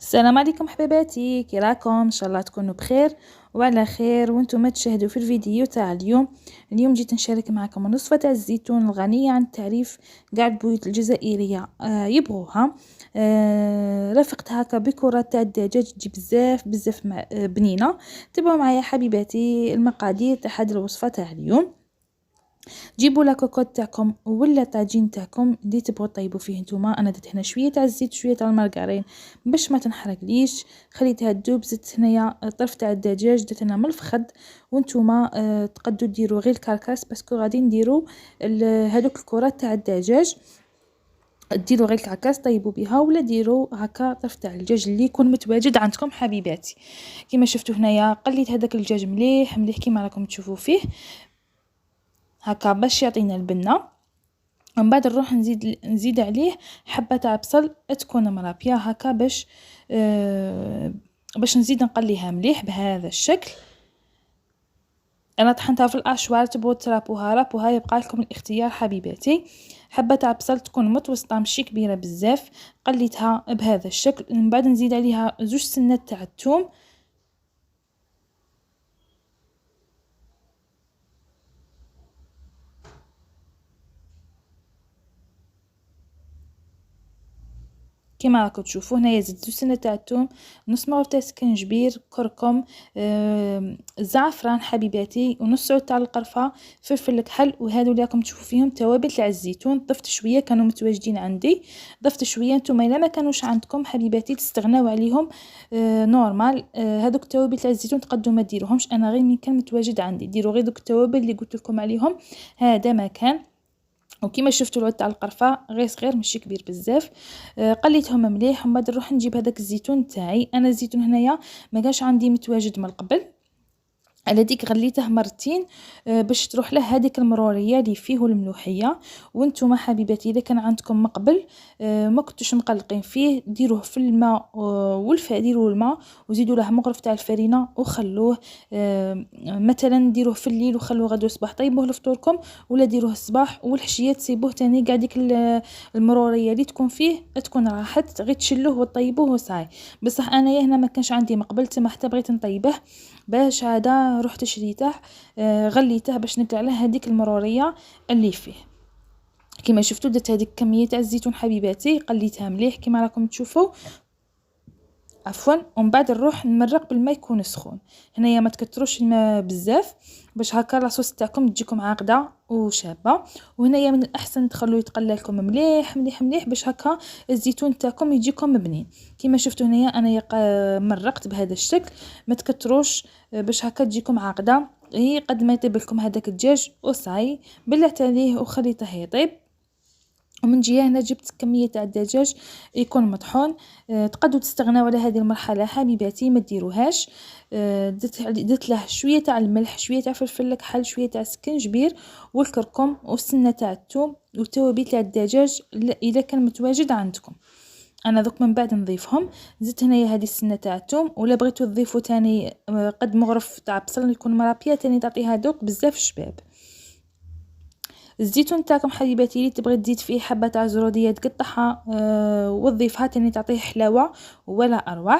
السلام عليكم حبيباتي، كي راكم؟ ان شاء الله تكونوا بخير وعلى خير وانتم تشاهدوا في الفيديو تاع اليوم جيت نشارك معكم وصفه تاع الزيتون الغنيه عن التعريف. قاع البيوت الجزائريه يبغوها. رافقت هكا بكرات تاع الدجاج تجي بزاف بنينه. تبعوا معايا حبيباتي المقادير تاع هذه الوصفه تاع اليوم. جيبوا لا كوكوط تاعكم ولا طاجين تاعكم اللي تبغوا طيبوا فيه نتوما. انا درت هنا شويه تاع الزيت شويه تاع المارغرين باش ما تنحرقليش، خليتها تذوب. زدت هنايا طرف تاع الدجاج درت هنا من الفخذ، وانتوما تقدروا ديروا غير الكركاس باسكو غادي نديروا هذوك الكرات تاع الدجاج. ديروا غير الكركاس طيبوا بها، ولا ديروا هكا طرف تاع الدجاج اللي يكون متواجد عندكم حبيباتي. كما شفتوا هنايا قليت هذاك الدجاج مليح مليح كما راكم تشوفوا فيه هكا باش يعطينا البنه. ومن بعد نروح نزيد عليه حبه تاع بصل تكون مرابيه هكا باش نزيد نقليها مليح بهذا الشكل. انا طحنتها في الاشوار، تبغوا ترابوها رابوها، يبقى لكم الاختيار حبيباتي. حبه تاع بصل تكون متوسطه ماشي كبيره بزاف، قليتها بهذا الشكل. من بعد نزيد عليها 2 سنات تاع الثوم، كما راكم تشوفوا هنايا زدت 2 سنة تاع الثوم، نص معلقه تاع سكنجبير، كركم، زعفران حبيباتي، ونص عود تاع القرفه، فلفل كحل. وهادو اللي راكم تشوفوا فيهم توابل تاع الزيتون. ضفت شويه كانوا متواجدين عندي، ضفت شويه. نتوما الا ما كانوش عندكم حبيباتي تستغناو عليهم نورمال. هذوك التوابل تاع الزيتون تقدروا ما ديروهمش، انا غير من كان متواجد عندي ديروا غير دوك التوابل اللي قلت لكم عليهم. هذا ما كان. وكما شفتوا العود تاع القرفه غير صغير ماشي كبير بزاف. قليتهم مليح. ومن بعد نروح نجيب هذاك الزيتون تاعي. انا الزيتون هنايا ما كاش عندي متواجد من قبل، على ديك غليته مرتين باش تروح له هذيك المروريه اللي فيه الملوحيه. وانتم حبيباتي اذا كان عندكم مقبل ما كنتوش مقلقين فيه، ديروه في الماء ديروا الماء وزيدوا له مغرف تاع الفرينه وخلوه. مثلا ديروه في الليل وخلوه غدو الصباح طيبوه لفطوركم، ولا ديروه الصباح والحشيه تسيبوه تاني كاع ديك المروريه اللي تكون فيه تكون راحت، غير تشلوه وطيبوه وصاي. بصح انايا هنا ما كانش عندي مقبل، تما حتى بغيت نطيبه باش عاده رحت شريته غليته باش نبدا على هذيك المروريه اللي فيه. كما شفتوا درت هذيك كميه تاع الزيتون حبيباتي، قليتها مليح كما راكم تشوفوا عفوا. ومن بعد نروح نمرق بالماء يكون سخون. هنايا ما تكثروش الماء بزاف باش هكا لاصوص تاعكم تجيكم عاقده وشابه. وهنايا من الاحسن تخلوه يتقلى لكم مليح مليح مليح باش هكا الزيتون تاعكم يجيكم بنين. كما شفتوا هنايا انا مرقت بهذا الشكل، ما تكثروش باش هكا تجيكم عاقده. هي قد ما يطيب لكم هذاك الدجاج وصاي بلعت عليه وخليته يطيب. ومن جهه هنا جبت كميه تاع الدجاج يكون مطحون. تقدروا تستغناو على هذه المرحله حبيباتي، ما ديروهاش. درت له شويه تاع الملح، شويه تاع فلفل كحل، شويه تاع سكنجبير والكركم والسنه تاع الثوم والتوابل تاع الدجاج اذا كان متواجد عندكم. انا دوك من بعد نضيفهم. زدت هنايا هذه السنه تاع الثوم، ولا بغيتو تضيفوا تاني قد مغرف تاع بصل يكون مرابيه تاني تعطيها دوق بزاف شباب. الزيتون تاعكم حبيباتي اللي تبغي تزيد فيه حبه تاع زروديه تقطعها وتضيفها تاني تعطيه حلاوه ولا اروع.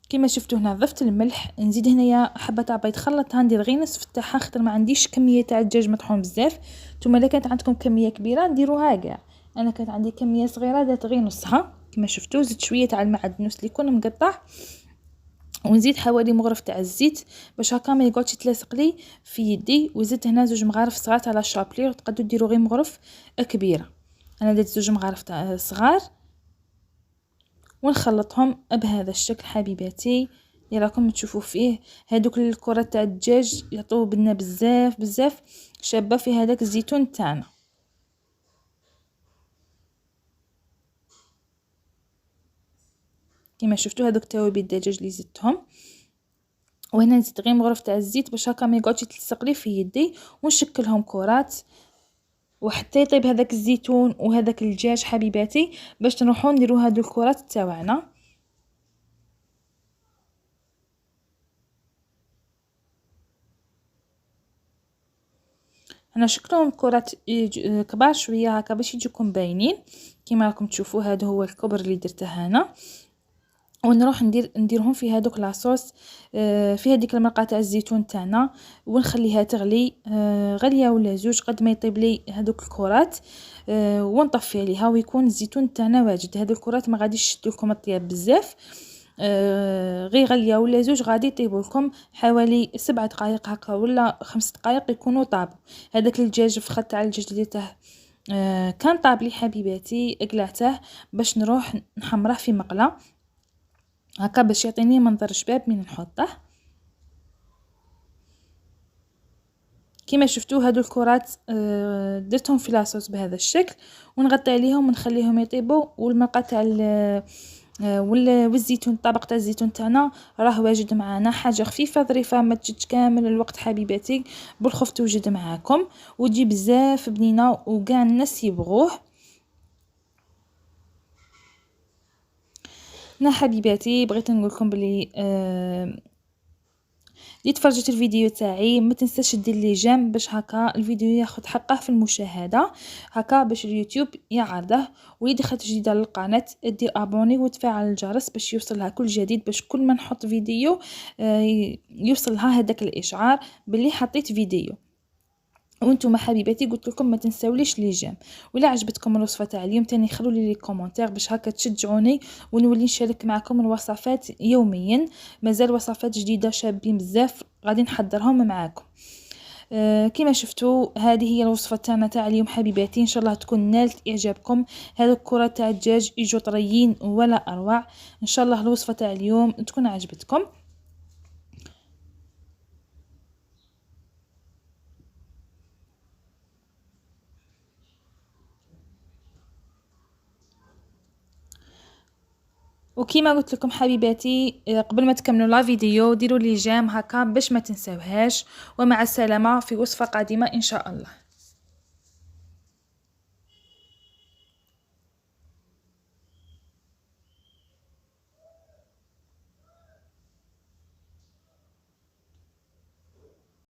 كما شفتوا هنا ضفت الملح. نزيد هنايا حبه تاع بيض خلطتها، ندير غير نصف تاعها خاطر ما عنديش كميه تاع الدجاج مطحون بزاف. نتوما الا كانت عندكم كميه كبيره ديروها كاع، انا كانت عندي كميه صغيره درت غير نصها. كما شفتوا زدت شويه تاع المعدنوس اللي يكون مقطع، ونزيد حوالي مغرف تاع الزيت باش هكا ما يقعدش يتلاصق لي في يدي. وزدت هنا 2 مغارف صغار تاع لاشابلي، وتقدروا ديروا غير مغرف كبيره. انا درت 2 مغارف تاع صغار ونخلطهم بهذا الشكل حبيباتي اللي راكم تشوفوا فيه. هذوك الكرات تاع الدجاج يعطوا بنا بزاف بزاف شابه في هذاك الزيتون تاعنا. كما شفتوا هذوك توابل الدجاج اللي زدتهم. وهنا نزيد غير مغرف تاع الزيت باش هكا ما يقعدش يتلصق لي في يدي، ونشكلهم كرات وحتى يطيب هذاك الزيتون وهذاك الدجاج حبيباتي باش نروحوا نديروا هذو الكرات تاعنا. انا شكلهم كرات كبار شويه هكا باش يجيكم باينين. كما راكم تشوفوا هذا هو الكبر اللي درته هنا. ونروح نديرهم في هذوك لاصوص، في هذيك المرقه تاع الزيتون تاعنا، ونخليها تغلي غليه ولا زوج قد ما يطيب لي هذوك الكرات، ونطفي عليها ويكون الزيتون تاعنا واجد. هذو الكرات ما غاديش يشدوا لكم الطياب بزاف، غير غليه ولا زوج غادي يطيبوا لكم حوالي 7 دقائق هكا ولا 5 دقائق يكونوا طابوا. هذاك الدجاج فخد تاع الدجاج اللي تاع كان طاب لي حبيباتي، اقلعته باش نروح نحمره في مقله هكا باش يعطيني منظر شباب من نحطه. كما شفتوا هادو الكرات درتهم في لاصوص بهذا الشكل، ونغطي عليهم ونخليهم يطيبوا. والمرقه تاع والزيتون، طبق تاع الزيتون تاعنا راه واجد معنا، حاجه خفيفه ظريفه ما تشدش كامل الوقت حبيباتي، بالخف توجد معاكم وتجي بزاف بنينه وكاع الناس يبغوه. نا حبيباتي بغيت نقول لكم بلي اللي تفرجت الفيديو تاعي ما تنساش دير لي جيم باش هكا الفيديو ياخذ حقه في المشاهده، هكا باش اليوتيوب يعرضه. واللي دخلت جديده للقناه دير ابوني وتفعل الجرس باش يوصلها كل جديد، باش كل ما نحط فيديو يوصلها هذاك الاشعار باللي حطيت فيديو. وانتم حبيباتي قلت لكم ما تنساوليش لي جيم. ولا عجبتكم الوصفه تاع اليوم تاني خلوا لي كومونتير باش هكا تشجعوني ونولي نشارك معكم الوصفات يوميا. مازال وصفات جديده شابين بزاف غادي نحضرهم معاكم. كما شفتوا هذه هي الوصفه تاعنا تاع اليوم حبيباتي، ان شاء الله تكون نالت اعجابكم. هذا الكره تاع الدجاج يجوا طريين ولا اروع. ان شاء الله الوصفه تاع اليوم تكون عجبتكم. وكيما قلت لكم حبيباتي قبل ما تكملوا لا فيديو ديروا لي جيم هكا باش ما تنساوهاش. ومع السلامه في وصفه قادمه ان شاء الله.